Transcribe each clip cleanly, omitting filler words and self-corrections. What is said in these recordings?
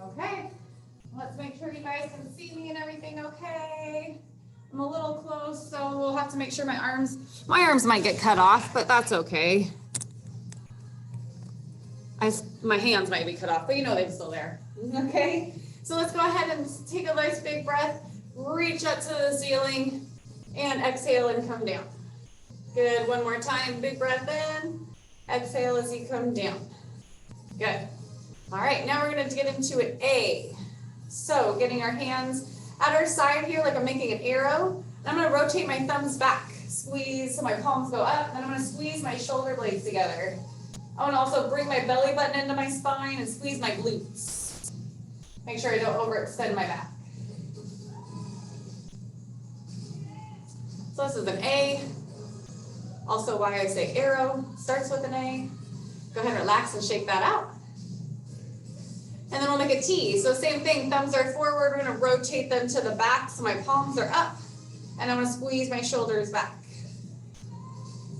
Okay, let's make sure you guys can see me and everything okay. I'm a little close, so we'll have to make sure my arms might get cut off, but that's okay. My hands might be cut off, but you know they're still there. Okay, so let's go ahead and take a nice big breath, reach up to the ceiling, and exhale and come down. Good, one more time, big breath in, exhale as you come down. Good. All right, now we're gonna get into an A. So getting our hands at our side here, like I'm making an arrow. And I'm gonna rotate my thumbs back, squeeze so my palms go up, and I'm gonna squeeze my shoulder blades together. I wanna also bring my belly button into my spine and squeeze my glutes. Make sure I don't overextend my back. So this is an A. Also why I say arrow, starts with an A. Go ahead and relax and shake that out. And then we'll make a T. So same thing, thumbs are forward. We're gonna rotate them to the back so my palms are up. And I'm gonna squeeze my shoulders back.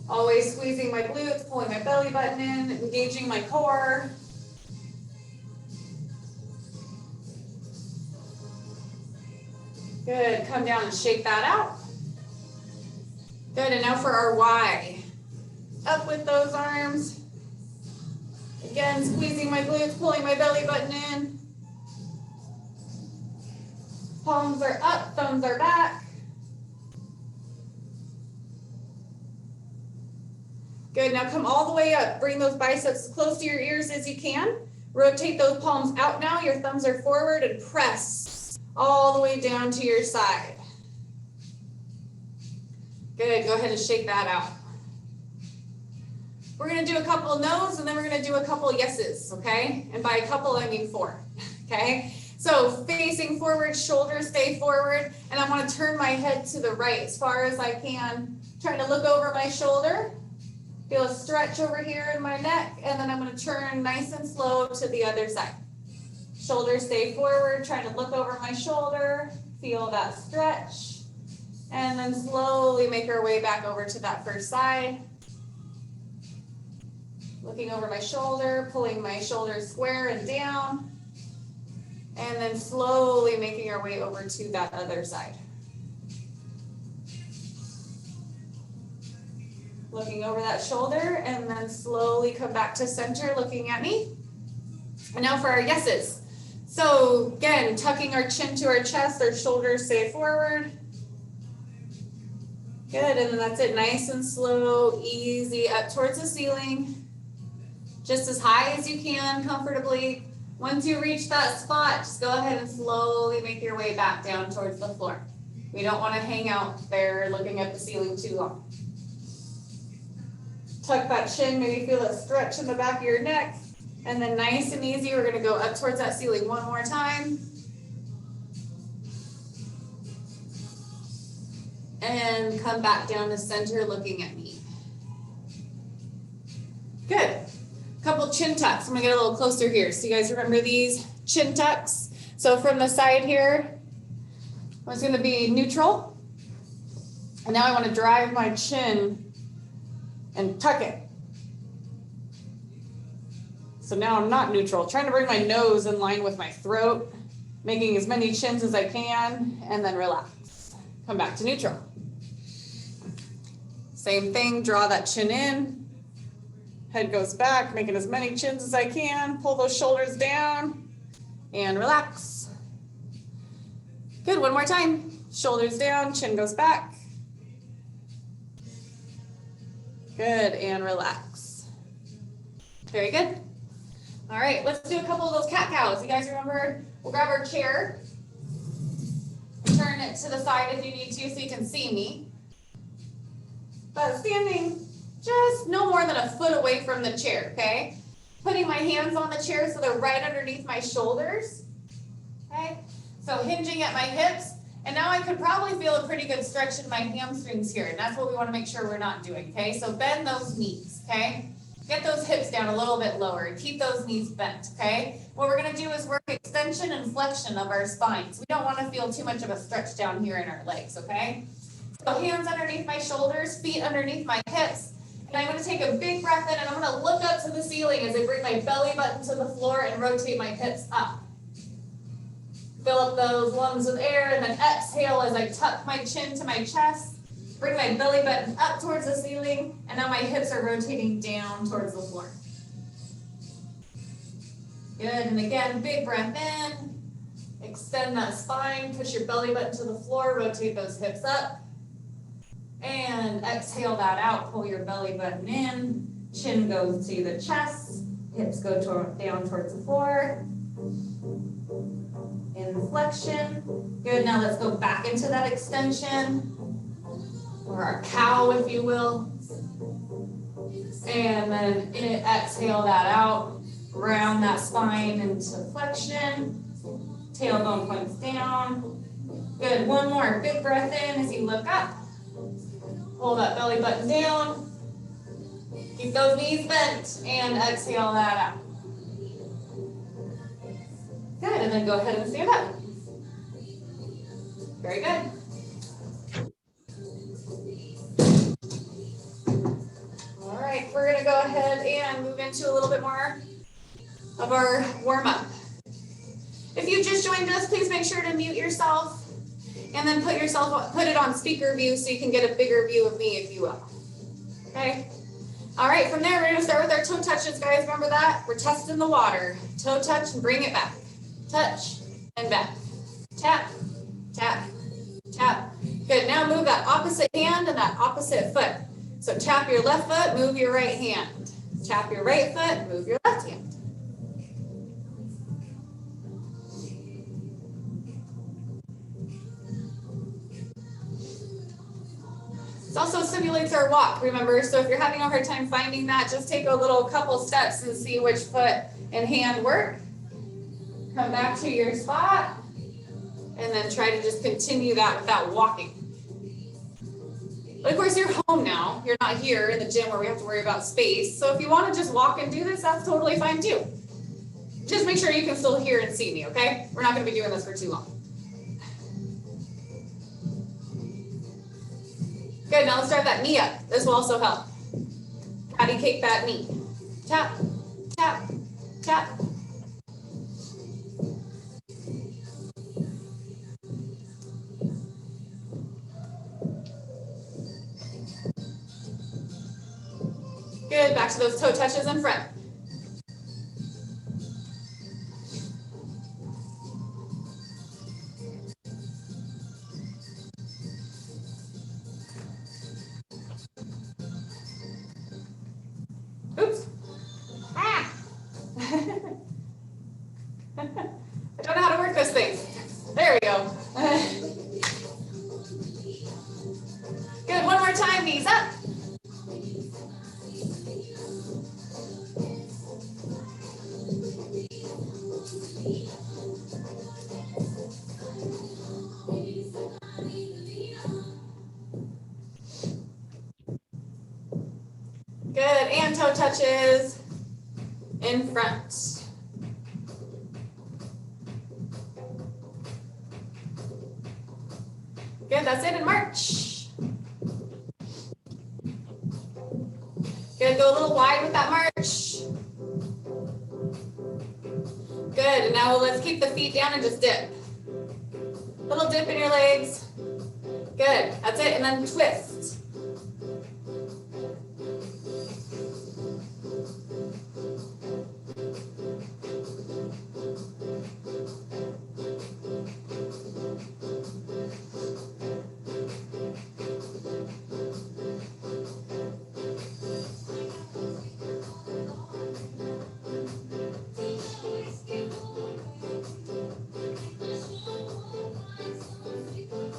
Always squeezing my glutes, pulling my belly button in, engaging my core. Good, come down and shake that out. Good, and now for our Y. Up with those arms. Again, squeezing my glutes, pulling my belly button in. Palms are up, thumbs are back. Good, now come all the way up. Bring those biceps as close to your ears as you can. Rotate those palms out now. Your thumbs are forward and press all the way down to your side. Good, go ahead and shake that out. We're gonna do a couple no's and then we're gonna do a couple yeses, okay? And by a couple, I mean 4, okay? So facing forward, shoulders stay forward, and I wanna turn my head to the right as far as I can. Trying to look over my shoulder. Feel a stretch over here in my neck, and then I'm gonna turn nice and slow to the other side. Shoulders stay forward, trying to look over my shoulder, feel that stretch, and then slowly make our way back over to that first side. Looking over my shoulder, pulling my shoulders square and down, and then slowly making our way over to that other side. Looking over that shoulder, and then slowly come back to center, looking at me. And now for our yeses. So again, tucking our chin to our chest, our shoulders stay forward. Good, and then that's it, nice and slow, easy, up towards the ceiling. Just as high as you can, comfortably. Once you reach that spot, just go ahead and slowly make your way back down towards the floor. We don't want to hang out there looking at the ceiling too long. Tuck that chin, maybe feel a stretch in the back of your neck. And then nice and easy, we're gonna go up towards that ceiling one more time. And come back down to center looking at me. Good. Couple chin tucks. I'm gonna get a little closer here. So you guys remember these chin tucks? So from the side here, it's gonna be neutral. And now I wanna drive my chin and tuck it. So now I'm not neutral. Trying to bring my nose in line with my throat, making as many chins as I can, and then relax. Come back to neutral. Same thing, draw that chin in. Head goes back, making as many chins as I can. Pull those shoulders down and relax. Good, one more time. Shoulders down, chin goes back. Good, and relax. Very good. All right, let's do a couple of those cat cows. You guys remember, we'll grab our chair. Turn it to the side if you need to so you can see me. But standing just no more than a foot away from the chair, okay? Putting my hands on the chair so they're right underneath my shoulders, okay? So hinging at my hips, and now I could probably feel a pretty good stretch in my hamstrings here, and that's what we want to make sure we're not doing, okay? So bend those knees, okay? Get those hips down a little bit lower and keep those knees bent, okay? What we're gonna do is work extension and flexion of our spines. We don't wanna feel too much of a stretch down here in our legs, okay? So hands underneath my shoulders, feet underneath my hips, And I'm going to take a big breath in and I'm going to look up to the ceiling as I bring my belly button to the floor and rotate my hips up. Fill up those lungs with air and then exhale as I tuck my chin to my chest. Bring my belly button up towards the ceiling and now my hips are rotating down towards the floor. Good, and again, big breath in. Extend that spine, push your belly button to the floor, rotate those hips up. And exhale that out, pull your belly button in, chin goes to the chest, hips go down towards the floor. Inflection. Good, now let's go back into that extension, or our cow, if you will. And then exhale that out, round that spine into flexion, tailbone points down. Good, one more, big breath in as you look up. Pull that belly button down. Keep those knees bent and exhale that out. Good, and then go ahead and stand up. Very good. All right, we're going to go ahead and move into a little bit more of our warm-up. If you just joined us, please make sure to mute yourself and then put it on speaker view so you can get a bigger view of me, if you will. Okay? All right, from there, we're going to start with our toe touches, guys. Remember that? We're testing the water. Toe touch and bring it back. Touch and back. Tap, tap, tap. Good, now move that opposite hand and that opposite foot. So tap your left foot, move your right hand. Tap your right foot, move your left hand. It also simulates our walk, remember? So if you're having a hard time finding that, just take a couple steps and see which foot and hand work. Come back to your spot, and then try to just continue that without walking. But of course, you're home now. You're not here in the gym where we have to worry about space. So if you want to just walk and do this, that's totally fine too. Just make sure you can still hear and see me, okay? We're not going to be doing this for too long. Good, now let's drive that knee up. This will also help. Patty cake that knee. Tap, tap, tap. Good, back to those toe touches in front. Oops. Ah. I don't know how to work this thing. There we go. Good, one more time, knees up. Good, and toe touches in front. Good, that's it, and march. Good, go a little wide with that march. Good, and now let's keep the feet down and just dip. Little dip in your legs. Good, that's it, and then twist.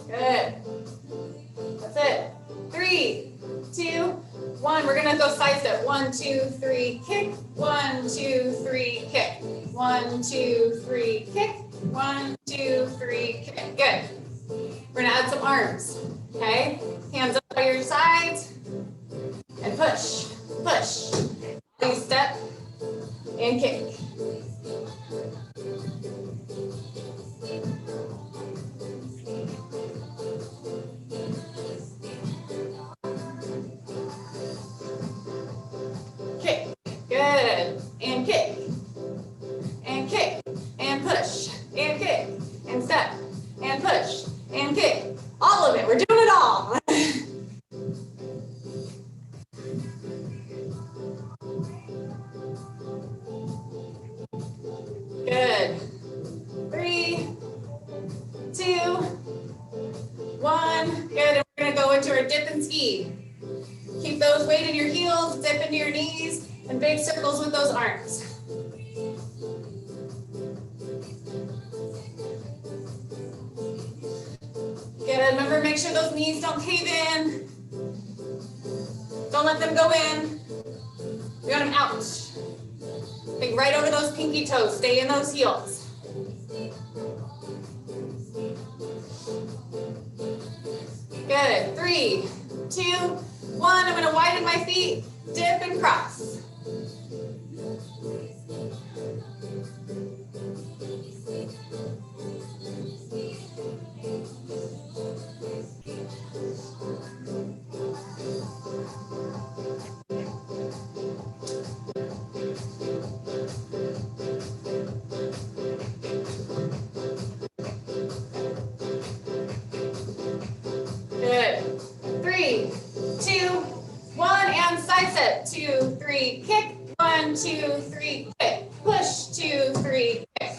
Good. That's it. 3, 2, 1. We're going to go side step. 1, 2, 3, kick. 1, 2, 3, kick. 1, 2, 3, kick. 1, 2, 3, kick. Good. We're going to add some arms. Okay? Hands up by your sides. And push. Push. Please step and kick. those arms. Good, remember, make sure those knees don't cave in. Don't let them go in. We want them out. Think right over those pinky toes. Stay in those heels. Good. 3, 2, 1. I'm going to widen my feet, dip and cross. Good. 3, 2, 1, and side step. 2, 3, kick. 1, 2, 3, kick. Push. 2, 3, kick.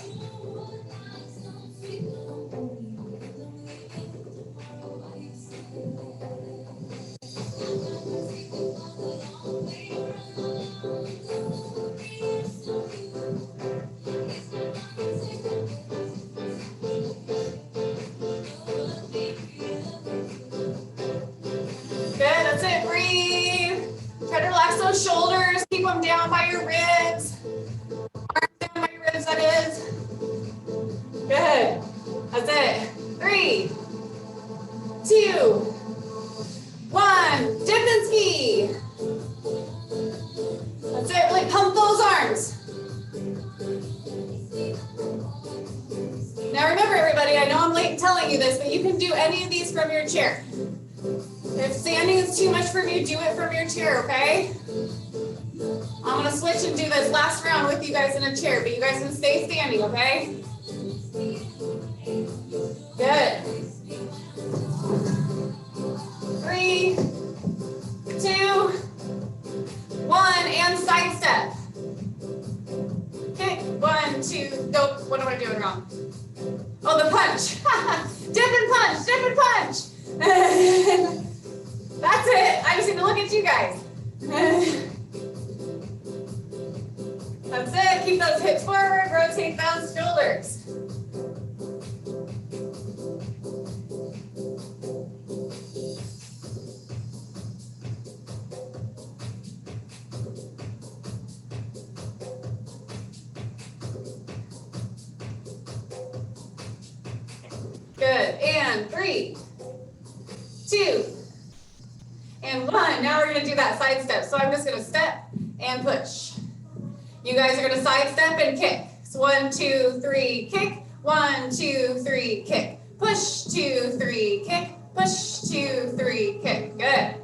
That's it, breathe. Try to relax those shoulders, keep them down by your ribs. Arms down by your ribs, that is. Good. That's it. 3, 2, 1. Dip and ski. That's it, really pump those arms. Now remember, everybody, I know I'm late telling you this, but you can do any of these from your chair. If standing is too much for you, do it from your chair, okay? I'm gonna switch and do this last round with you guys in a chair, but you guys can stay standing, okay? Good. 3, 2, 1, and side step. Okay, 1, 2, go. What am I doing wrong? Oh, the punch. Dip and punch, dip and punch. That's it. I just need to look at you guys. That's it. Keep those hips forward. Rotate those shoulders. Good. And 3, 2, and 1. Now we're going to do that side step. So I'm just going to step and push. You guys are going to side step and kick. So 1, 2, 3, kick. 1, 2, 3, kick. Push, 2, 3, kick. Push, 2, 3, kick. Good.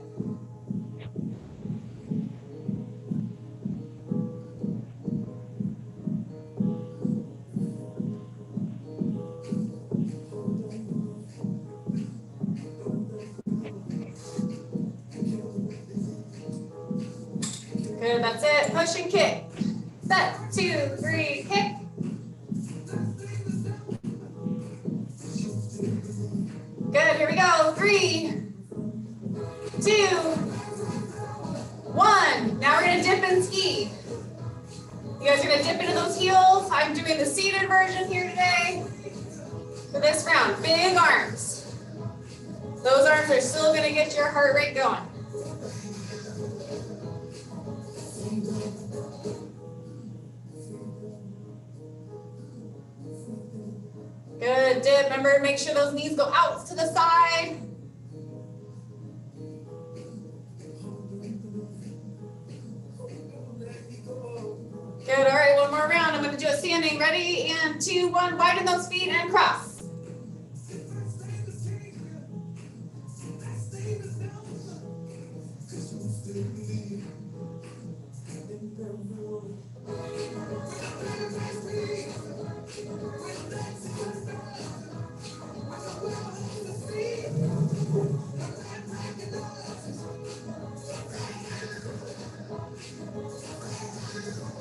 Good, that's it. Push and kick. Set, 2, 3, kick. Good, here we go. 3, 2, 1. Now we're gonna dip and ski. You guys are gonna dip into those heels. I'm doing the seated version here today for this round. Big arms. Those arms are still gonna get your heart rate going. Good, dip. Remember, make sure those knees go out to the side. Good, all right, one more round. I'm gonna do it standing. Ready, and 2, 1, widen those feet and cross.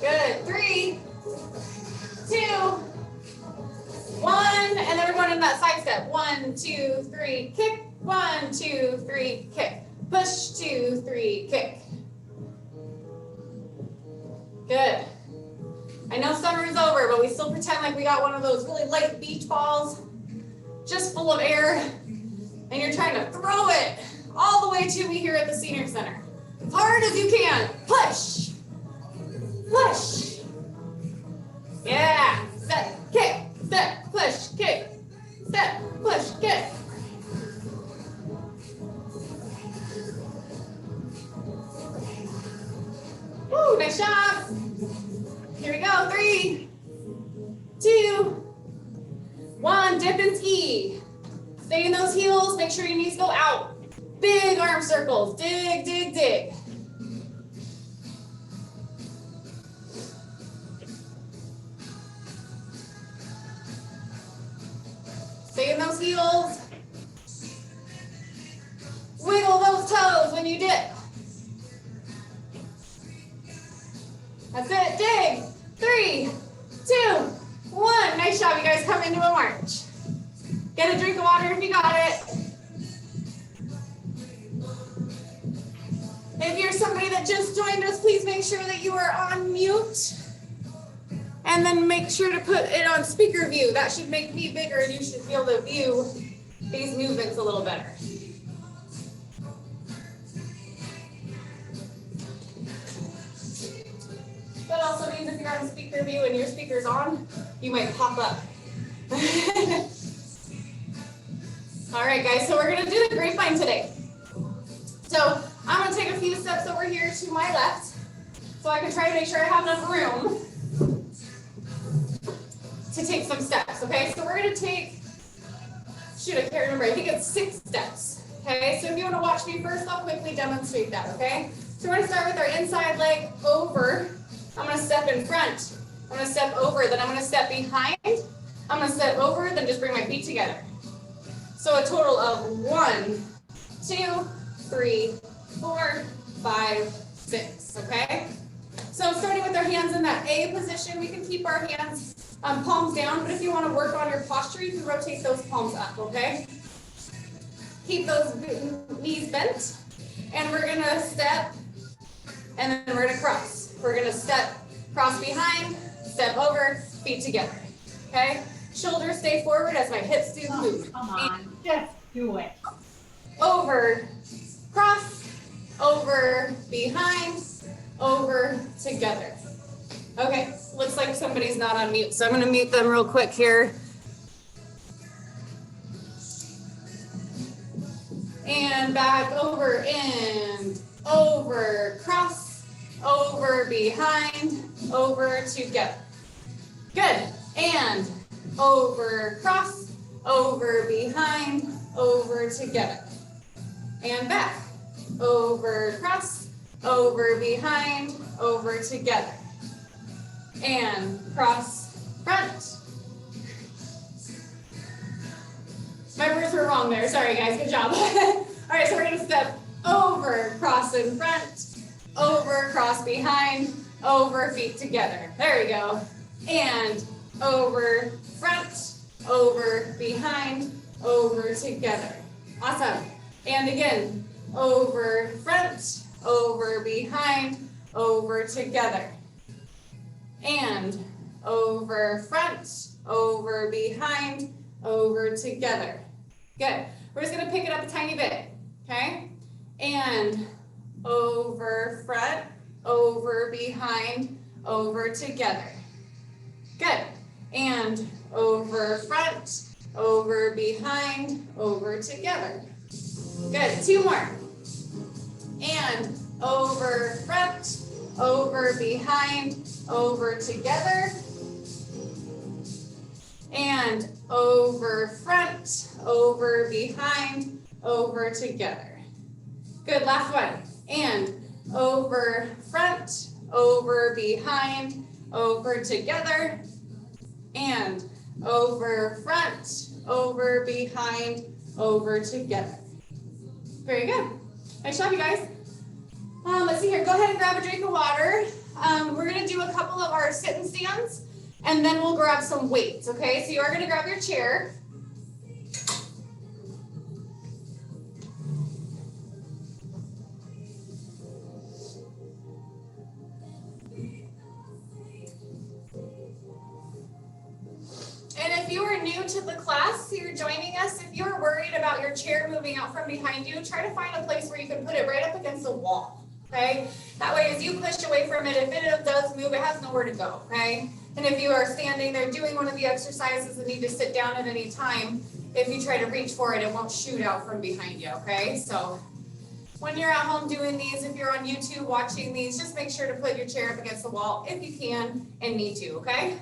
Good, 3, 2, 1, and then we're going into that side step. 1, 2, 3, kick. 1, 2, 3, kick. Push, 2, 3, kick. Good. I know summer is over, but we still pretend like we got one of those really light beach balls, just full of air, and you're trying to throw it all the way to me here at the Senior Center. As hard as you can. Push. Push. Yeah. Step, kick, step, push, kick. Step, push, kick. Woo, nice job. Here we go. 3, 2, 1. Dip and ski. Stay in those heels. Make sure your knees go out. Big arm circles. Dig, dig, dig. Stay in those heels. Wiggle those toes when you dip. That's it. Dig. 3, 2, 1. Nice job. You guys come into a march. Get a drink of water if you got it. If you're somebody that just joined us, please make sure that you are on mute. And then make sure to put it on speaker view. That should make me bigger and you should be able to view these movements a little better. That also means if you're on speaker view and your speaker's on, you might pop up. All right, guys, so we're gonna do the grapevine today. So I'm gonna take a few steps over here to my left so I can try to make sure I have enough room to take some steps, okay? So we're gonna take, shoot, I can't remember, I think it's 6 steps, okay? So if you wanna watch me first, I'll quickly demonstrate that, okay? So we're gonna start with our inside leg over. I'm gonna step in front. I'm gonna step over, then I'm gonna step behind. I'm gonna step over, then just bring my feet together. So a total of 1, 2, 3, 4, 5, 6, okay? So starting with our hands in that A position, we can keep our hands palms down, but if you want to work on your posture, you can rotate those palms up, okay? Keep those knees bent, and we're gonna step, and then we're gonna cross. We're gonna step, cross behind, step over, feet together, okay? Shoulders stay forward as my hips do move. Come on, just do it. Over, cross, over, behind, over, together. Okay, looks like somebody's not on mute, so I'm gonna mute them real quick here. And back over, and over, cross, over, behind, over, together. Good, and over, cross, over, behind, over, together. And back, over, cross, over, behind, over, together. And cross, front. My words were wrong there, sorry guys, good job. All right, so we're gonna step over, cross in front, over, cross behind, over, feet together. There we go. And over, front, over, behind, over, together. Awesome. And again, over, front, over, behind, over, together. And over, front, over, behind, over, together. Good. We're just gonna pick it up a tiny bit, okay? And over, front, over, behind, over, together. Good. And over, front, over, behind, over, together. Good. 2 more. And over, front, over, behind, over, together. And over, front, over, behind, over, together. Good, last one. And over, front, over, behind, over, together. And over, front, over, behind, over, together. Very good. Nice job, you guys. Let's see here. Go ahead and grab a drink of water. We're going to do a couple of our sit and stands, and then we'll grab some weights, okay? So you are going to grab your chair. you are new to the class, you're joining us, if you're worried about your chair moving out from behind you, try to find a place where you can put it right up against the wall, okay? That way, as you push away from it, if it does move, it has nowhere to go, okay? And if you are standing there doing one of the exercises and need to sit down at any time, if you try to reach for it, it won't shoot out from behind you, okay? So when you're at home doing these, if you're on YouTube watching these, just make sure to put your chair up against the wall if you can and need to, okay?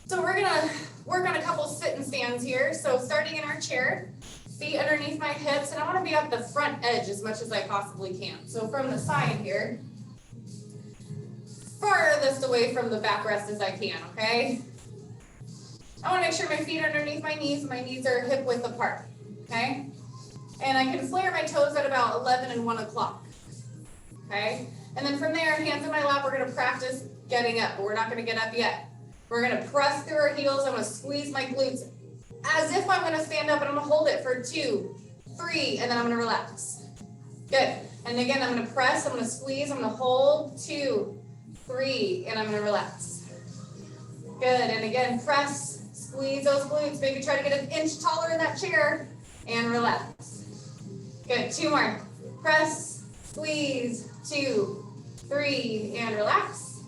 So we're gonna work on a couple sit and stands here. So starting in our chair, feet underneath my hips, and I wanna be at the front edge as much as I possibly can. So from the side here, farthest away from the backrest as I can, okay? I wanna make sure my feet are underneath my knees are hip width apart, okay? And I can flare my toes at about 11 and 1 o'clock, okay? And then from there, hands in my lap, we're gonna practice getting up, but we're not gonna get up yet. We're gonna press through our heels. I'm gonna squeeze my glutes as if I'm gonna stand up, and I'm gonna hold it for 2, 3, and then I'm gonna relax. Good. And again, I'm gonna press, I'm gonna squeeze, I'm gonna hold, 2, 3, and I'm gonna relax. Good. And again, press, squeeze those glutes. Maybe try to get an inch taller in that chair and relax. Good. 2 more. Press, squeeze, 2, 3, and relax.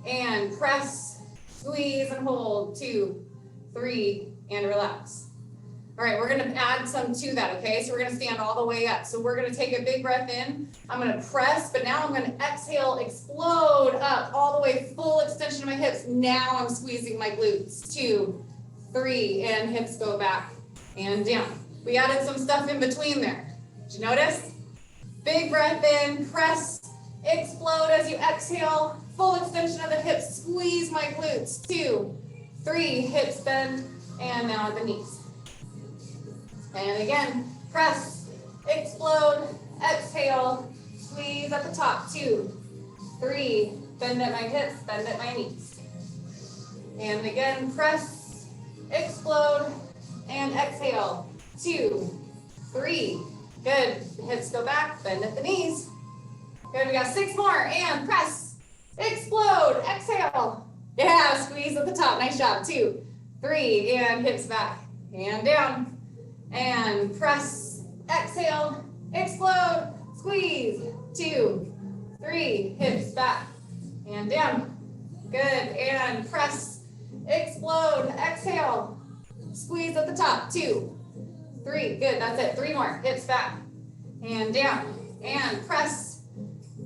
And press, squeeze, and hold, 2, 3, and relax. All right, we're gonna add some to that, okay? So we're gonna stand all the way up. So we're gonna take a big breath in. I'm gonna press, but now I'm gonna exhale, explode up all the way, full extension of my hips. Now I'm squeezing my glutes, 2, 3, and hips go back and down. We added some stuff in between there. Did you notice? Big breath in, press, explode as you exhale, full extension of the hips, squeeze my glutes, 2, 3, hips bend, and now at the knees. And again, press, explode, exhale, squeeze at the top, 2, 3, bend at my hips, bend at my knees. And again, press, explode, and exhale, 2, 3, good, hips go back, bend at the knees. Good, we got 6 more, and press, explode, exhale. Yeah, squeeze at the top, nice job, 2, 3, and hips back, and down. And press, exhale, explode, squeeze, 2, 3, hips back, and down. Good, and press, explode, exhale, squeeze at the top, 2, 3, good, that's it, 3 more, hips back, and down. And press,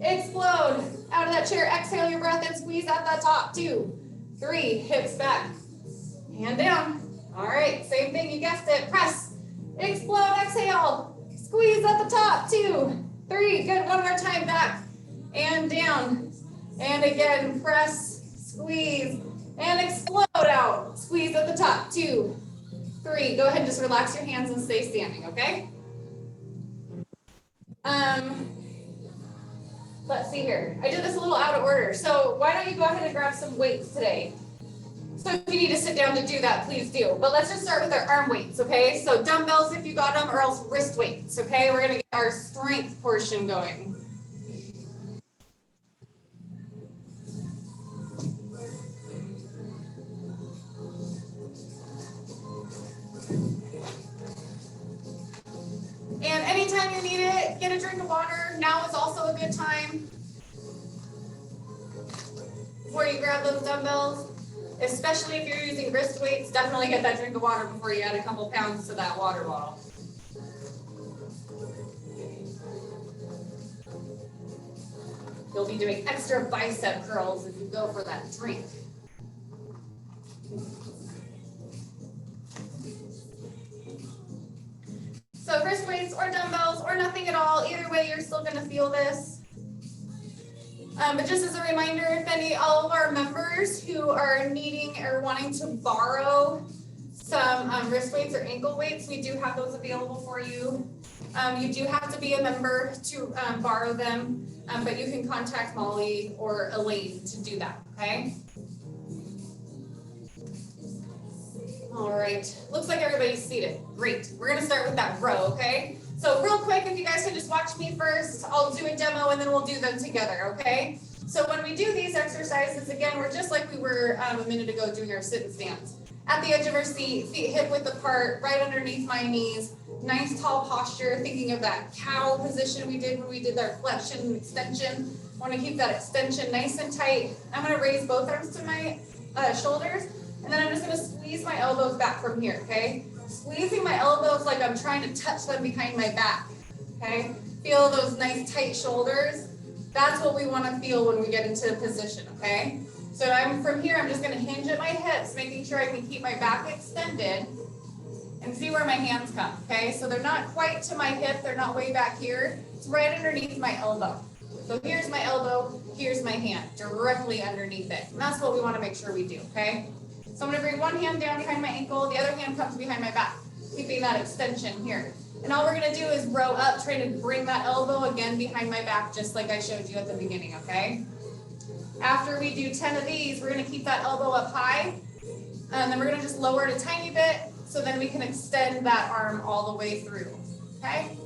explode, out of that chair, exhale your breath and squeeze at the top, 2, 3, hips back, and down. All right, same thing, you guessed it, press, explode, exhale, squeeze at the top, 2, 3, good, one more time, back and down. And again, press, squeeze, and explode out, squeeze at the top, 2, 3, go ahead and just relax your hands and stay standing, okay? Let's see here, I did this a little out of order, so why don't you go ahead and grab some weights today? So if you need to sit down to do that, please do. But let's just start with our arm weights, okay? So dumbbells if you got them, or else wrist weights, okay? We're gonna get our strength portion going. And anytime you need it, get a drink of water. Now is also a good time before you grab those dumbbells. Especially if you're using wrist weights, definitely get that drink of water before you add a couple pounds to that water bottle. You'll be doing extra bicep curls if you go for that drink. So wrist weights or dumbbells or nothing at all, either way you're still gonna feel this. But just as a reminder, if all of our members who are needing or wanting to borrow some wrist weights or ankle weights, we do have those available for you. You do have to be a member to borrow them, but you can contact Molly or Elaine to do that, okay? All right, looks like everybody's seated. Great, we're gonna start with that row, okay? So real quick, if you guys can just watch me first, I'll do a demo and then we'll do them together, okay? So when we do these exercises, again, we're just like we were a minute ago doing our sit and stands. at the edge of our seat, feet hip width apart, right underneath my knees. Nice tall posture, thinking of that cow position we did when we did our flexion and extension. I want to keep that extension nice and tight. I'm going to raise both arms to my shoulders, and then I'm just going to squeeze my elbows back from here, okay? Squeezing my elbows like I'm trying to touch them behind my back, okay? Feel those nice tight shoulders. That's what we want to feel when we get into a position, okay? So from here, I'm just going to hinge at my hips, making sure I can keep my back extended and see where my hands come, okay? So they're not quite to my hip, they're not way back here. It's right underneath my elbow. So here's my elbow, here's my hand, directly underneath it. And that's what we want to make sure we do, okay? So I'm going to bring one hand down behind my ankle, the other hand comes behind my back, keeping that extension here. And all we're going to do is row up, trying to bring that elbow again behind my back, just like I showed you at the beginning, okay? After we do 10 of these, we're going to keep that elbow up high, and then we're going to just lower it a tiny bit, so then we can extend that arm all the way through, okay?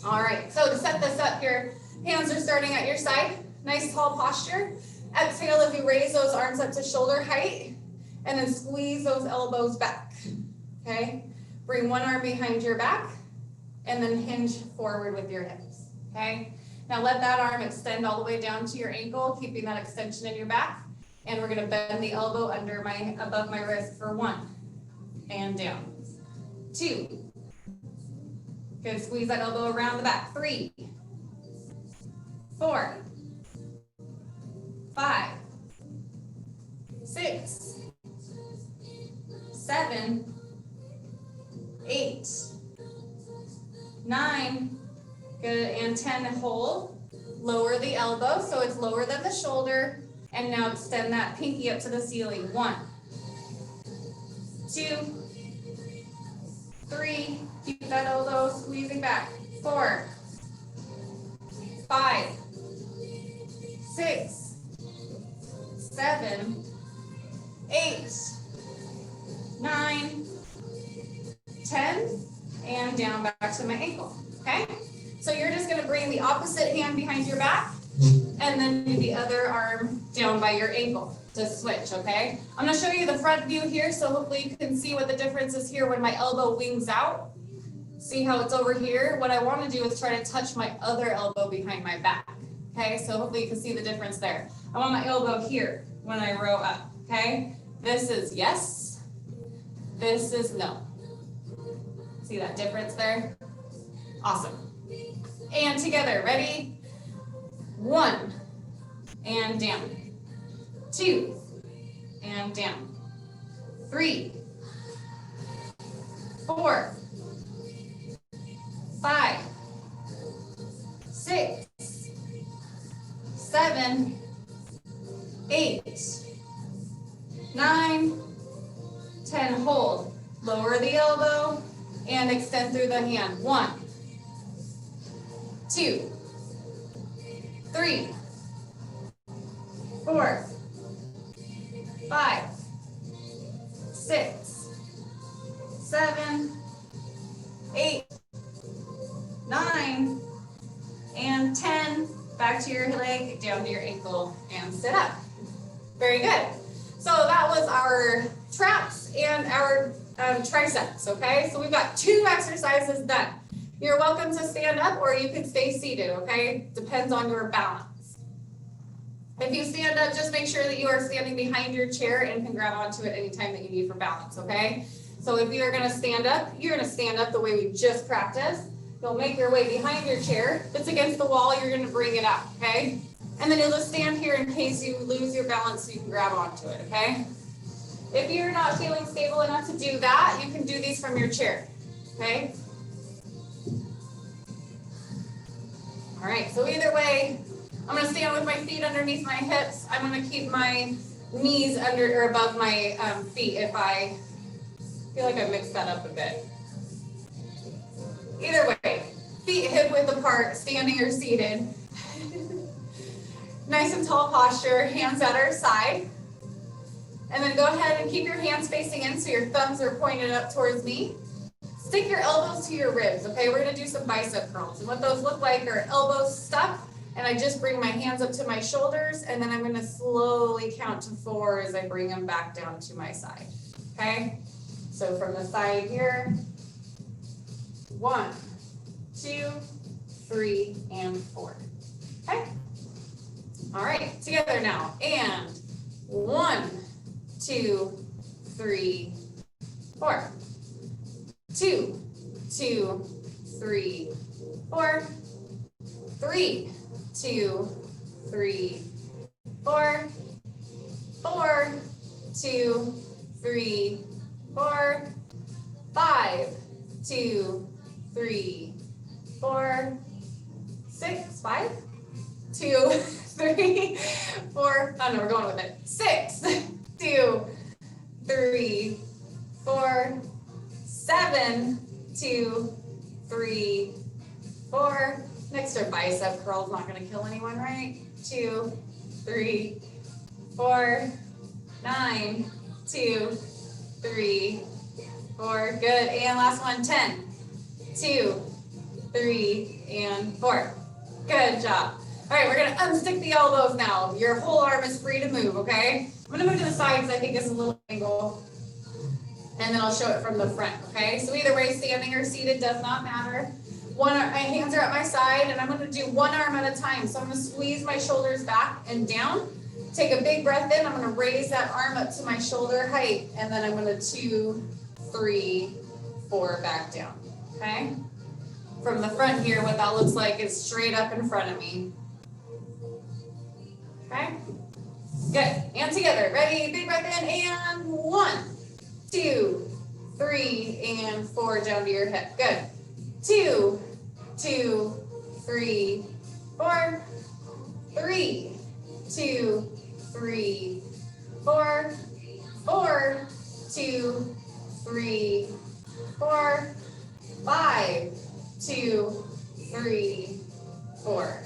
All right, so to set this up here, hands are starting at your side, nice tall posture. Exhale if you raise those arms up to shoulder height, and then squeeze those elbows back, okay? Bring one arm behind your back, and then hinge forward with your hips, okay? Now let that arm extend all the way down to your ankle, keeping that extension in your back, and we're gonna bend the elbow above my wrist for 1, and down, 2, good, squeeze that elbow around the back, 3, 4, 5, 6, 7, 8, 9, good, and 10, hold. Lower the elbow so it's lower than the shoulder, and now extend that pinky up to the ceiling. 1, 2, 3, keep that elbow squeezing back. 4, 5, 6, 7, 8, 9, 10, and down back to my ankle, okay? So you're just gonna bring the opposite hand behind your back, and then the other arm down by your ankle to switch, okay? I'm gonna show you the front view here, so hopefully you can see what the difference is here when my elbow wings out. See how it's over here? What I wanna do is try to touch my other elbow behind my back, okay? So hopefully you can see the difference there. I want my elbow here when I row up, okay? This is yes, this is no. See that difference there? Awesome. And together, ready? 1, and down. 2, and down. 3, 4, 5, 6, 7, 8, 9, 10, hold. Lower the elbow and extend through the hand. 1, 2, 3, 4, 5, 6, 7, 8, 9, and 10. Back to your leg, down to your ankle, and sit up. Very good. So that was our traps and our triceps, okay? So we've got 2 exercises done. You're welcome to stand up or you can stay seated, okay? Depends on your balance. If you stand up, just make sure that you are standing behind your chair and can grab onto it anytime that you need for balance, okay? So if you're gonna stand up, you're gonna stand up the way we just practiced. You'll make your way behind your chair. If it's against the wall, you're gonna bring it up, okay? And then you'll just stand here in case you lose your balance so you can grab onto it, okay? If you're not feeling stable enough to do that, you can do these from your chair, okay? All right, so either way, I'm gonna stand with my feet underneath my hips. I'm gonna keep my knees under or above my feet if I feel like I mixed that up a bit. Either way, feet hip width apart, standing or seated. Nice and tall posture, hands at our side. And then go ahead and keep your hands facing in so your thumbs are pointed up towards me. Stick your elbows to your ribs, okay? We're gonna do some bicep curls. And what those look like are elbows stuck, and I just bring my hands up to my shoulders, and then I'm gonna slowly count to 4 as I bring them back down to my side. okay? So from the side here, 1, 2, 3, and 4, okay? All right, together now, and 1, 2, 3, 4, 2, 2, 3, 4, 3, 2, 3, 4, 4, 2, 3, 4, 5, 2, 3, 4, 6, 5, 2, 3, 4, oh no, we're going with it. 6, 2, 3, 4, 7, 2, 3, 4. Next to bicep curls, not gonna kill anyone, right? 2, 3, 4, 9, 2, 3, 4. Good. And last one, 10, 2, 3, and 4. Good job. All right, we're gonna unstick the elbows now. Your whole arm is free to move, okay? I'm gonna move to the side because I think it's a little angle. And then I'll show it from the front, okay? So either way, standing or seated does not matter. My hands are at my side, and I'm gonna do one arm at a time. So I'm gonna squeeze my shoulders back and down. Take a big breath in. I'm gonna raise that arm up to my shoulder height, and then I'm gonna 2, 3, 4 back down, okay? From the front here, what that looks like is straight up in front of me. Okay? Good. And together. Ready? Big breath in, and 1, 2, 3, and 4 down to your hip. Good. 2, 2, 3, 4, 3, 2, 3, 4, 4, 2, 3, 4, 5, 2, 3, 4,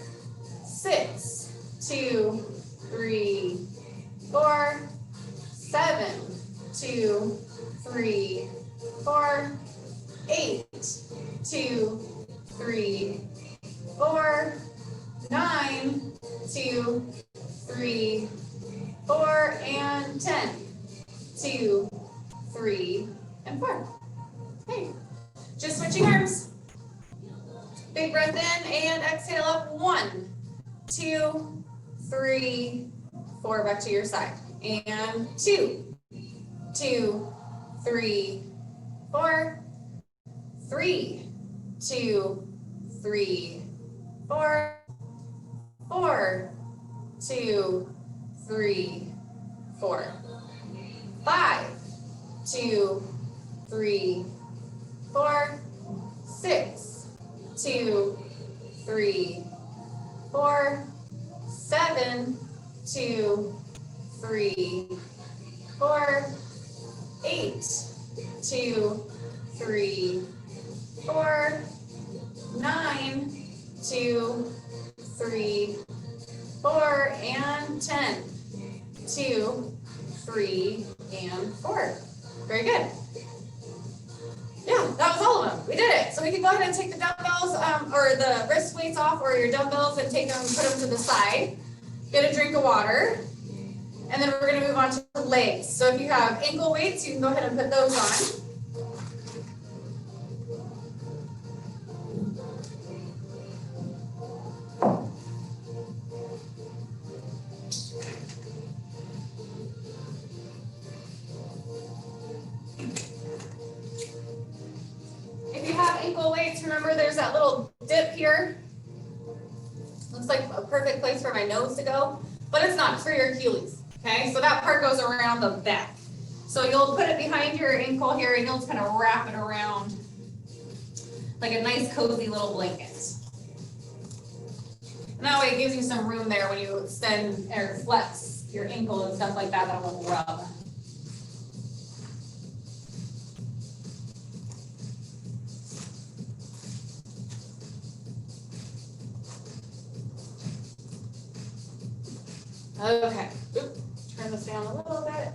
6, 2, 3, 4, 7, 2, 3, 4, 8, 2, 3, 4, 9, 2, 3, 4, and 10, 2, 3, and 4. Okay, just switching arms. Big breath in and exhale up. 1, 2, 3, 4. Back to your side. And 2, 2, 3, 4, 3, 2, 3, 4, 4, 2, 3, 4, 5, 2, 3, 4, 6, 2, 3, 4, 7, 2, 3, 4, 8, 2, 3, 4, 9, 2, 3, 4, and 10, 2, 3, and 4. Very good. Yeah, that was all of them. We did it. So we can go ahead and take the dumbbells or the wrist weights off, or your dumbbells, and take them and put them to the side. Get a drink of water. And then we're going to move on to legs. So if you have ankle weights, you can go ahead and put those on. If you have ankle weights, remember there's that little dip here. Looks like a perfect place for my nose to go, but it's not. It's for your Achilles. Okay, so that part goes around the back. So you'll put it behind your ankle here, and you'll just kind of wrap it around like a nice cozy little blanket. And that way it gives you some room there when you extend or flex your ankle and stuff like that, that won't rub. Okay, turn this down a little bit.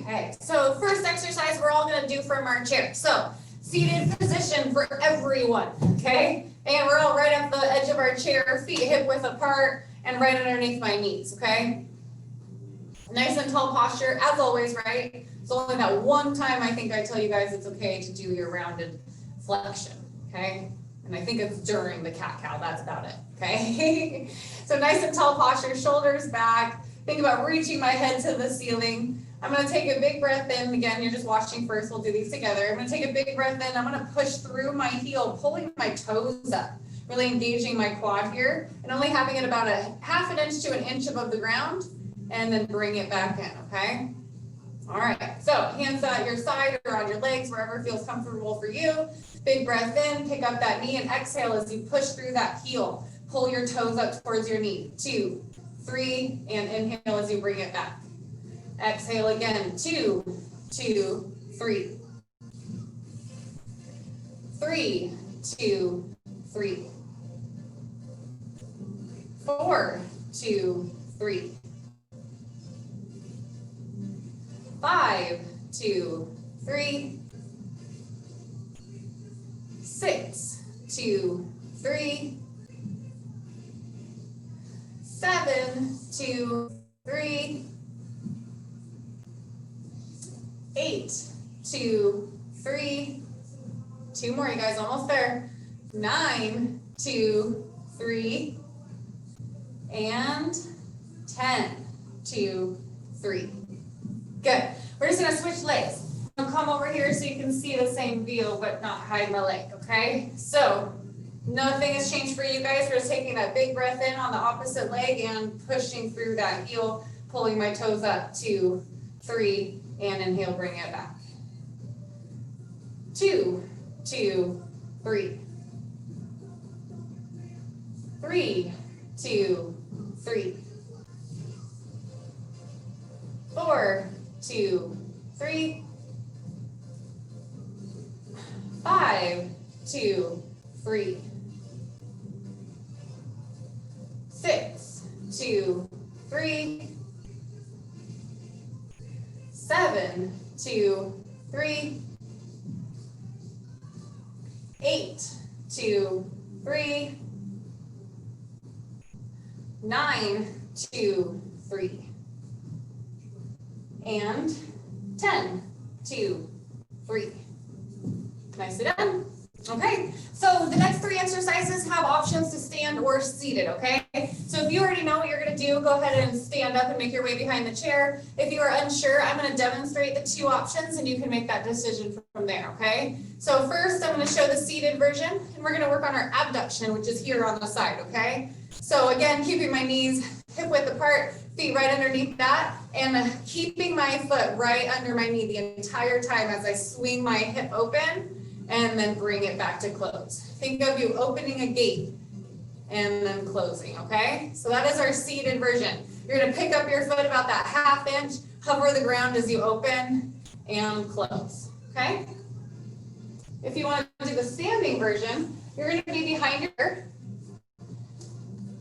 Okay, so first exercise we're all gonna do from our chair. So seated position for everyone, okay? And we're all right at the edge of our chair, feet hip width apart, and right underneath my knees, okay? Nice and tall posture, as always, right? It's only that one time I think I tell you guys it's okay to do your rounded flexion, okay? And I think it's during the cat-cow, that's about it, okay? So nice and tall posture, shoulders back. Think about reaching my head to the ceiling. I'm gonna take a big breath in. Again, you're just watching first, we'll do these together. I'm gonna take a big breath in. I'm gonna push through my heel, pulling my toes up, really engaging my quad here, and only having it about a half an inch to an inch above the ground, and then bring it back in, okay? All right, so hands at your side or on your legs, wherever feels comfortable for you. Big breath in, pick up that knee, and exhale as you push through that heel. Pull your toes up towards your knee. 2, 3, and inhale as you bring it back. Exhale again. 2, 2, 3. 3, 2, 3. 4, 2, 3. 5, 2, 3. 6, 2, 3. 7, 2, 3. 8, 2, 3. 2 more, you guys, almost there. 9, 2, 3. And 10, 2, 3. Good. We're just gonna switch legs. I'll come over here so you can see the same view, but not hide my leg, okay? So nothing has changed for you guys. We're just taking that big breath in on the opposite leg and pushing through that heel, pulling my toes up. 2, 3, and inhale, bring it back. 2, 2, 3. 3, 2, 3. 4, 2, 3. 5, 2, 3. 6, 2, 3. 7, 2, 3. 8, 2, 3. 9, 2, 3. And 10, 2, 3. Nicely done. Okay, so the next 3 exercises have options to stand or seated, okay? So if you already know what you're gonna do, go ahead and stand up and make your way behind the chair. If you are unsure, I'm gonna demonstrate the 2 options and you can make that decision from there, okay? So first, I'm gonna show the seated version and we're gonna work on our abduction, which is here on the side, okay? So again, keeping my knees hip width apart, feet right underneath that, and keeping my foot right under my knee the entire time as I swing my hip open and then bring it back to close. Think of you opening a gate and then closing, okay? So that is our seated version. You're gonna pick up your foot about that half inch, hover the ground as you open and close, okay? If you want to do the standing version, you're gonna be behind your chair,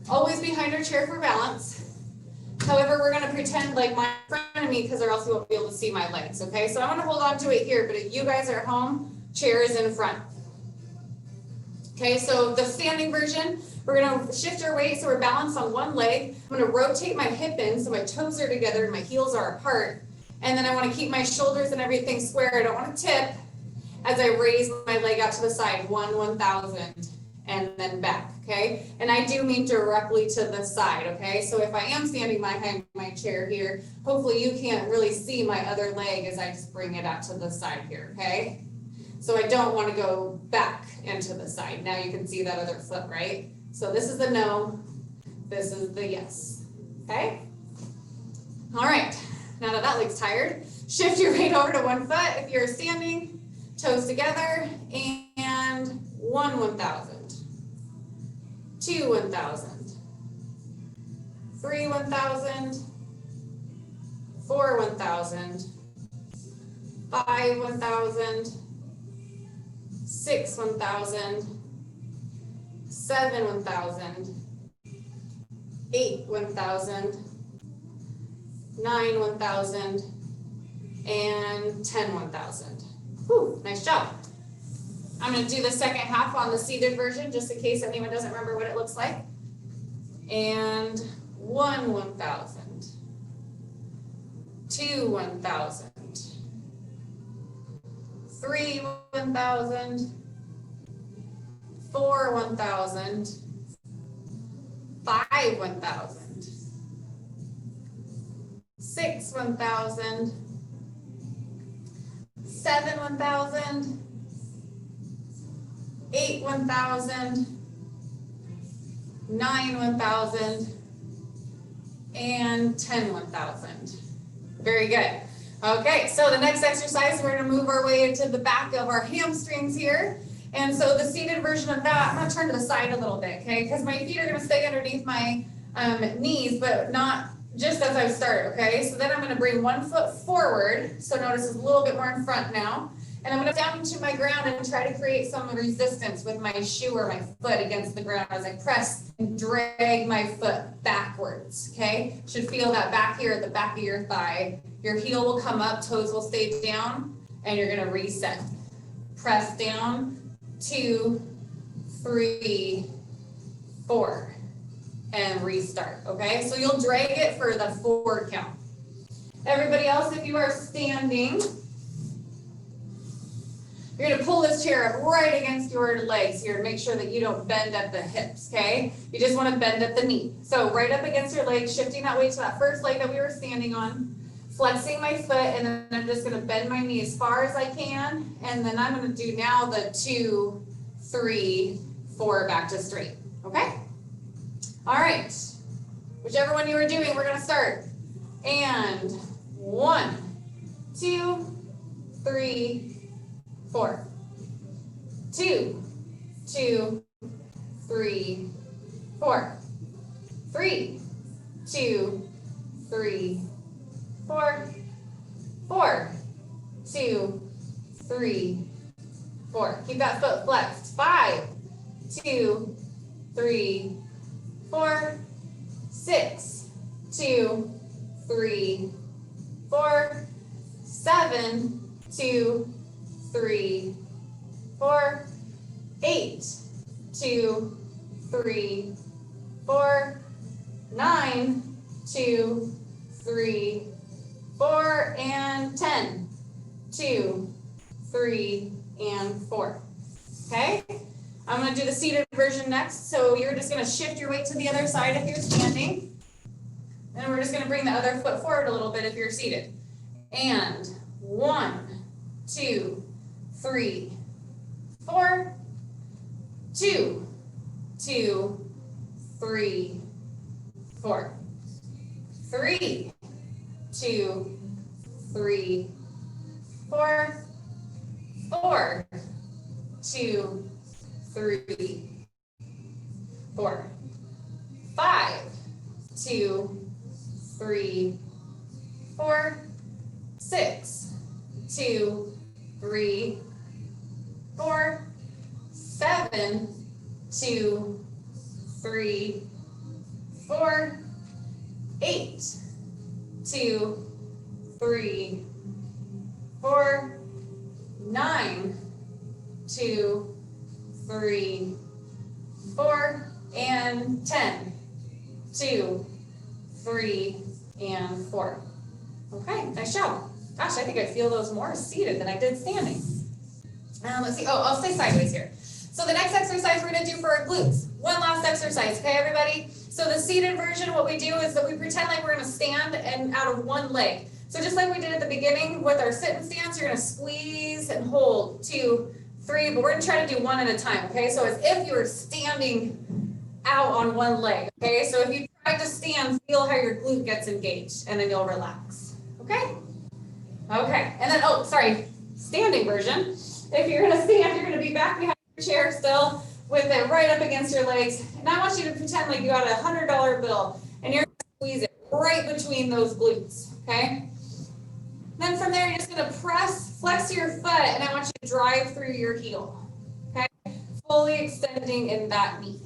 always behind your chair for balance. However, we're gonna pretend like my in front of me because or else you won't be able to see my legs, okay? So I'm gonna hold on to it here, but if you guys are at home, chair is in front. Okay, so the standing version, we're gonna shift our weight so we're balanced on one leg. I'm gonna rotate my hip in so my toes are together and my heels are apart. And then I wanna keep my shoulders and everything square. I don't wanna tip as I raise my leg out to the side, 1,000, and then back, okay? And I do mean directly to the side, okay? So if I am standing behind my chair here, hopefully you can't really see my other leg as I just bring it out to the side here, okay? So I don't want to go back and to the side. Now you can see that other foot, right? So this is the no, this is the yes, okay? All right, now that leg's tired, shift your weight over to one foot if you're standing, toes together, and 1,000, 2, 1,000, 3, 1,000, 4, 1,000, 5, 1,000, 6, 1,000, 7, 1,000, 8, 1,000, 9, 1,000, and 10, 1,000. Whew, nice job. I'm going to do the second half on the seated version just in case anyone doesn't remember what it looks like. And 1,000, 2, 1,000. 3, 1,000. 4, 1,000. 5, 1,000. 6, 1,000. 7, 1,000. 8, 1,000. 9, 1,000. And 10, 1,000. Very good. Okay, so the next exercise, we're gonna move our way into the back of our hamstrings here. And so the seated version of that, I'm gonna turn to the side a little bit, okay? Because my feet are gonna stay underneath my knees, but not just as I start, okay? So then I'm gonna bring one foot forward. So notice it's a little bit more in front now. And I'm gonna down into my ground and try to create some resistance with my shoe or my foot against the ground as I press and drag my foot backwards, okay? Should feel that back here at the back of your thigh. Your heel will come up, toes will stay down, and you're gonna reset. Press down, 2, 3, 4, and restart, okay? So you'll drag it for the forward count. Everybody else, if you are standing, you're gonna pull this chair up right against your legs here to make sure that you don't bend at the hips, okay? You just wanna bend at the knee. So right up against your legs, shifting that weight to that first leg that we were standing on, flexing my foot, and then I'm just gonna bend my knee as far as I can, and then I'm gonna do now the 2, 3, 4 back to straight, okay? All right, whichever one you were doing, we're gonna start. And 1, 2, 3, 4. 2, 2, 3, 4. 3, 2, 3, 4. 4, 2, 3, 4. Keep that foot flexed. 5, 2, 3, 4. 6, 2, 3, 4. 7, 2, 3, 4. 8, 2, 3, 4. 9, 2, 3, 4, and 10, 2, 3, and 4. Okay, I'm going to do the seated version next. So you're just going to shift your weight to the other side if you're standing. And we're just going to bring the other foot forward a little bit if you're seated. And 1, 2, 3, 4. 2, 2, 3, 4. 3, 2, 3, 4. 4, 2, 3, 4. 5, 2, 3, 4. 6, 2, 3, 4. 7, 2, 3, 4. 8, 2, 3, 4. 9, 2, 3, 4, and 10, 2, 3, and 4. Okay, nice job. Gosh, I think I feel those more seated than I did standing. Let's see. Oh, I'll stay sideways here. So the next exercise we're going to do for our glutes. One last exercise, okay, everybody? So the seated version, what we do is that we pretend like we're going to stand and out of one leg. So just like we did at the beginning with our sit and stance, you're going to squeeze and hold 2, 3, but we're going to try to do one at a time, okay? So as if you were standing out on one leg, okay? So if you try to stand, feel how your glute gets engaged, and then you'll relax, okay? Okay, and then, oh, sorry, standing version. If you're going to stand, you're going to be back behind your chair still with it right up against your legs. And I want you to pretend like you got a $100 bill, and you're going to squeeze it right between those glutes, okay? Then from there, you're just going to flex your foot, and I want you to drive through your heel, okay? Fully extending in that knee.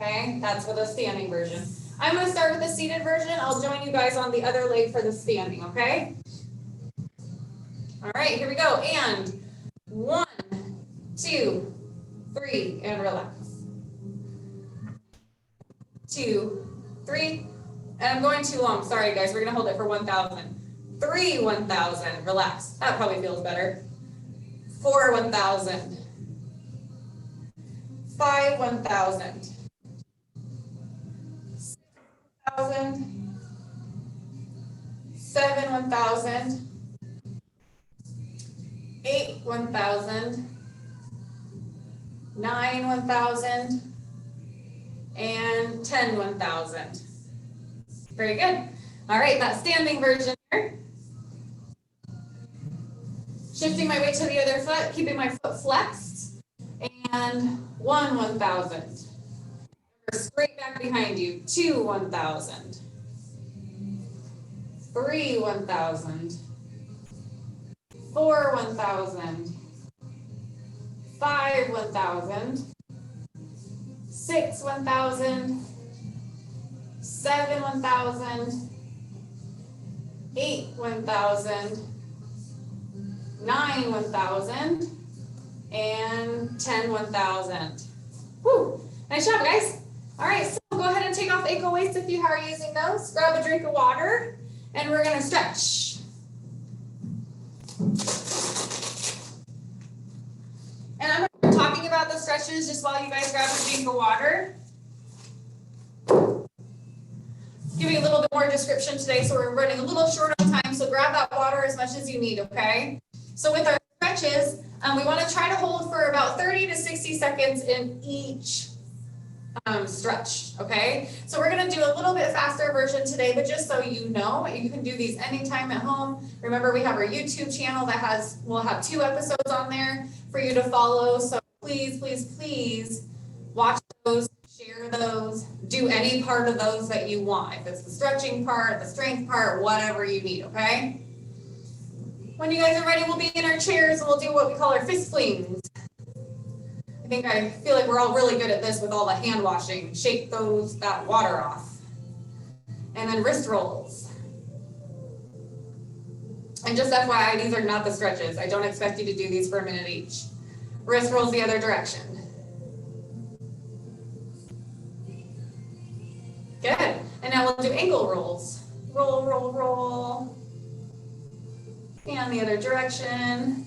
Okay, that's for the standing version. I'm going to start with the seated version. I'll join you guys on the other leg for the standing, okay? All right, here we go. And 1, 2, 3, and relax. 2, 3, And I'm going too long. Sorry, guys. We're going to hold it for 1,000. 3, 1,000. Relax. That probably feels better. 4, 1,000. 5, 1,000. 6, 1,000. 7, 1,000. 8, 1,000. 9, 1,000. And 10, 1,000. Very good. All right, that standing version here. Shifting my weight to the other foot, keeping my foot flexed. And 1, 1,000. Straight back behind you. 2, 1,000. 3, 1,000. 4, 1,000. 5, 1,000. 6, 1,000. 7, 1,000. 8, 1,000. 9, 1,000. And 10, 1,000. Woo! Nice job, guys. All right, so go ahead and take off ankle weights if you are using those. Grab a drink of water, and we're going to stretch. And I'm going to be talking about the stretches just while you guys grab a drink of water. Giving a little bit more description today, so we're running a little short on time, so grab that water as much as you need, okay? So with our stretches, we want to try to hold for about 30 to 60 seconds in each stretch, okay? So we're going to do a little bit faster version today, but just so you know, you can do these anytime at home. Remember, we have our YouTube channel that we'll have 2 episodes on there for you to follow. So please, please, please watch those, share those, do any part of those that you want. If it's the stretching part, the strength part, whatever you need, okay? When you guys are ready, we'll be in our chairs and we'll do what we call our fist flings. I feel like we're all really good at this with all the hand washing. Shake that water off. And then wrist rolls. And just FYI, these are not the stretches. I don't expect you to do these for a minute each. Wrist rolls the other direction. Good. And now we'll do ankle rolls. Roll, roll, roll. And the other direction.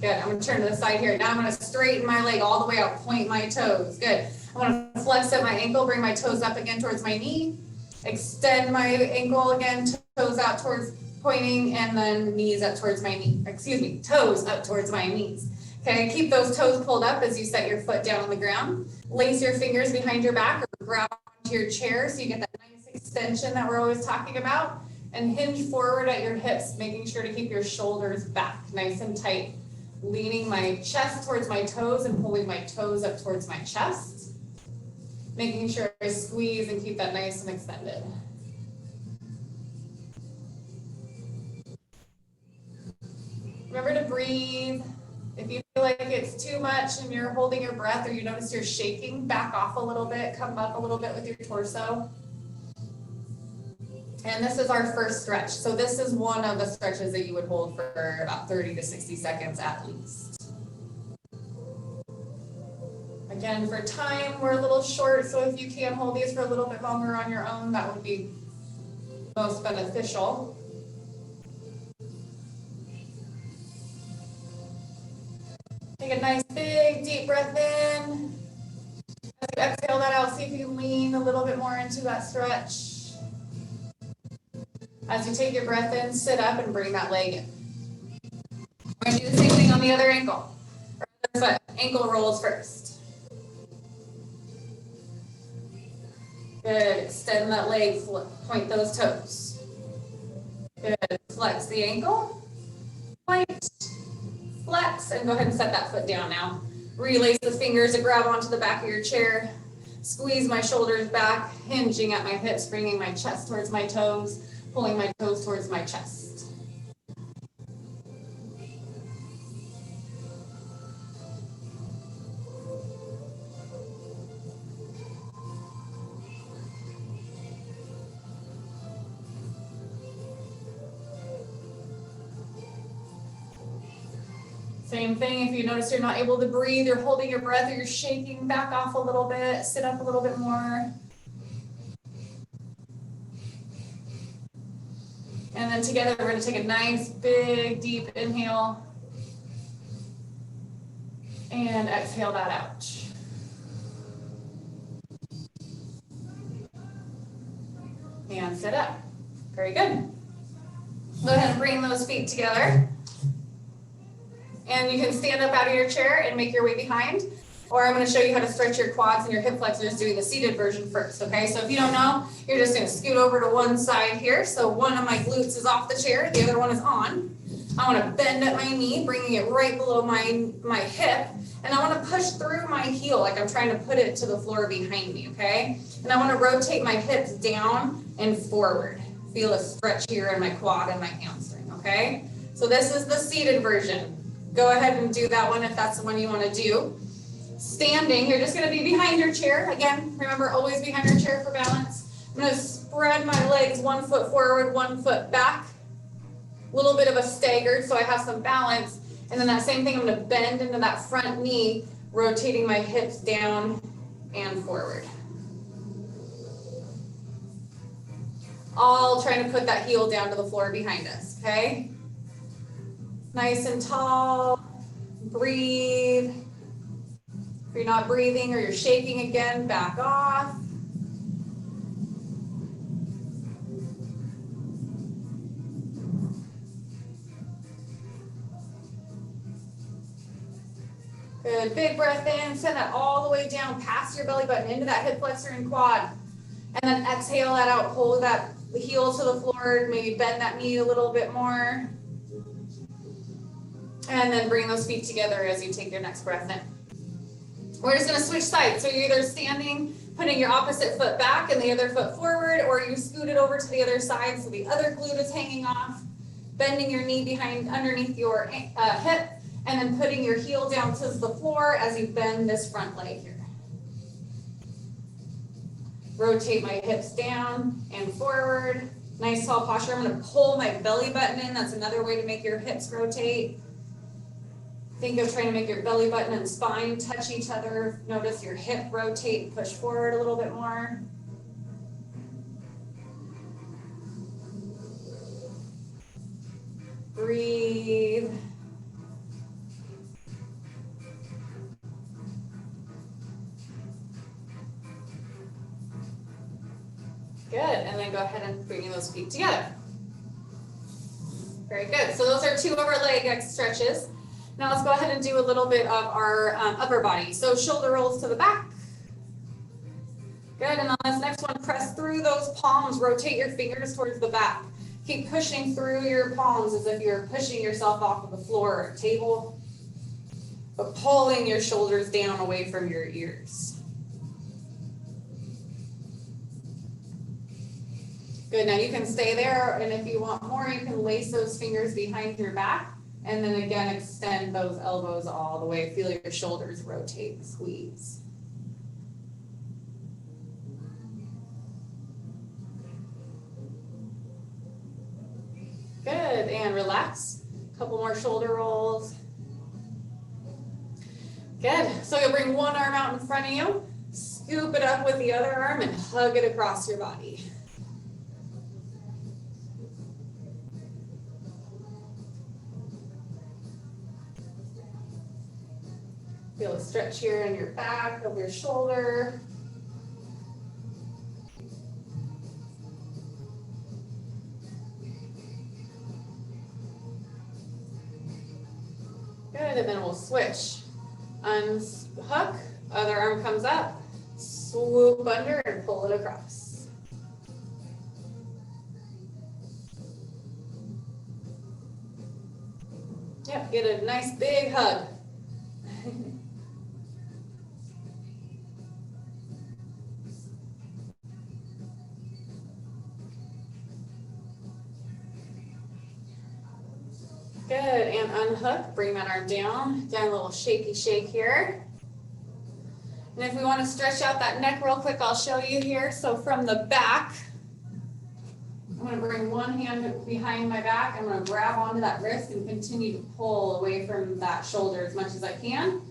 Good. I'm going to turn to the side here. Now I'm going to straighten my leg all the way out, point my toes. Good. I'm going to flex up my ankle, bring my toes up again towards my knee. Extend my ankle again, toes out towards pointing, and then knees up towards my knee. Excuse me, toes up towards my knees. Okay, keep those toes pulled up as you set your foot down on the ground. Lace your fingers behind your back or grab onto your chair so you get that nice extension that we're always talking about. And hinge forward at your hips, making sure to keep your shoulders back nice and tight. Leaning my chest towards my toes and pulling my toes up towards my chest. Making sure I squeeze and keep that nice and extended. Remember to breathe. If you feel like it's too much and you're holding your breath or you notice you're shaking, back off a little bit, come up a little bit with your torso. And this is our first stretch. So this is one of the stretches that you would hold for about 30 to 60 seconds at least. Again, for time, we're a little short, so if you can hold these for a little bit longer on your own, that would be most beneficial. Take a nice big deep breath in. As you exhale that out, see if you can lean a little bit more into that stretch. As you take your breath in, sit up and bring that leg in. We're going to do the same thing on the other ankle. Or other foot. Ankle rolls first. Good. Extend that leg, point those toes. Good. Flex the ankle. Point. Flex. And go ahead and set that foot down now. Relace the fingers and grab onto the back of your chair. Squeeze my shoulders back, hinging at my hips, bringing my chest towards my toes. Pulling my toes towards my chest. Same thing, if you notice you're not able to breathe, you're holding your breath, or you're shaking, back off a little bit, sit up a little bit more. And then together we're gonna take a nice big deep inhale and exhale that out. And sit up. Very good. Go ahead and bring those feet together. And you can stand up out of your chair and make your way behind. Or I'm going to show you how to stretch your quads and your hip flexors doing the seated version first, okay? So if you don't know, you're just going to scoot over to one side here. So one of my glutes is off the chair, the other one is on. I want to bend at my knee, bringing it right below my hip. And I want to push through my heel like I'm trying to put it to the floor behind me, okay? And I want to rotate my hips down and forward. Feel a stretch here in my quad and my hamstring, okay? So this is the seated version. Go ahead and do that one if that's the one you want to do. Standing, you're just going to be behind your chair. Again, remember, always behind your chair for balance. I'm going to spread my legs 1 foot forward, 1 foot back. A little bit of a staggered so I have some balance. And then that same thing, I'm going to bend into that front knee, rotating my hips down and forward. All trying to put that heel down to the floor behind us, okay? Nice and tall. Breathe. If you're not breathing or you're shaking again, back off. Good, big breath in, send that all the way down past your belly button into that hip flexor and quad. And then exhale that out, hold that heel to the floor, maybe bend that knee a little bit more. And then bring those feet together as you take your next breath in. We're just gonna switch sides. So you're either standing, putting your opposite foot back and the other foot forward, or you scoot it over to the other side so the other glute is hanging off, bending your knee behind underneath your hip, and then putting your heel down to the floor as you bend this front leg here. Rotate my hips down and forward. Nice tall posture. I'm going to pull my belly button in. That's another way to make your hips rotate. Think of trying to make your belly button and spine touch each other. Notice your hip rotate, push forward a little bit more. Breathe. Good, and then go ahead and bring those feet together. Very good, so those are 2 of our leg stretches. Now let's go ahead and do a little bit of our upper body. So shoulder rolls to the back. Good, and on this next one, press through those palms, rotate your fingers towards the back. Keep pushing through your palms as if you're pushing yourself off of the floor or a table, but pulling your shoulders down away from your ears. Good, now you can stay there, and if you want more, you can lace those fingers behind your back, and then again, extend those elbows all the way. Feel your shoulders rotate and squeeze. Good, and relax. A couple more shoulder rolls. Good, so you'll bring one arm out in front of you, scoop it up with the other arm, and hug it across your body. Feel a stretch here in your back of your shoulder. Good, and then we'll switch. Unhook, other arm comes up, swoop under and pull it across. Yep, get a nice big hug. Good, and unhook, bring that arm down a little shaky shake here. And if we want to stretch out that neck real quick, I'll show you here. So from the back, I'm going to bring one hand behind my back. I'm going to grab onto that wrist and continue to pull away from that shoulder as much as I can.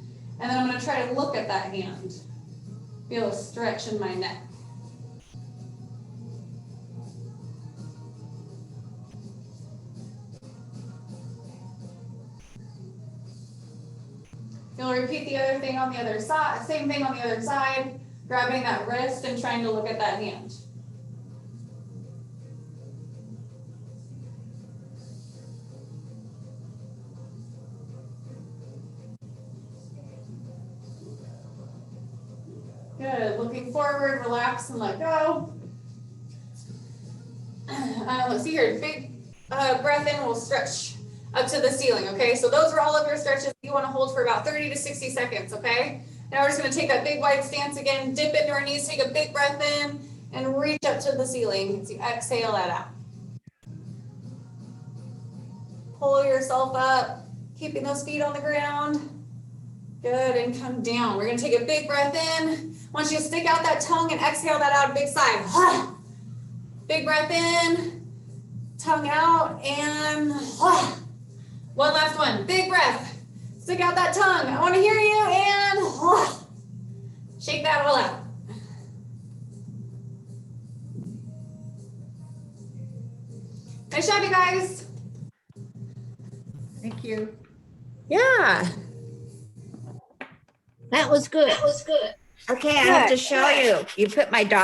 And then I'm going to try to look at that hand. Feel a stretch in my neck. You'll repeat the other thing on the other side, same thing on the other side, grabbing that wrist and trying to look at that hand. Good, looking forward, relax and let go. Let's see here, big breath in, we'll stretch up to the ceiling, okay? So those are all of your stretches you wanna hold for about 30 to 60 seconds, okay? Now we're just gonna take that big wide stance again, dip into our knees, take a big breath in, and reach up to the ceiling as you exhale that out. Pull yourself up, keeping those feet on the ground. Good, and come down. We're gonna take a big breath in. I want you to stick out that tongue and exhale that out, big sigh. Big breath in, tongue out, and one last one, big breath. Stick out that tongue, I wanna hear you, and shake that all out. Nice job, you guys. Thank you. Yeah. That was good. Okay, I have to show you. You put my dog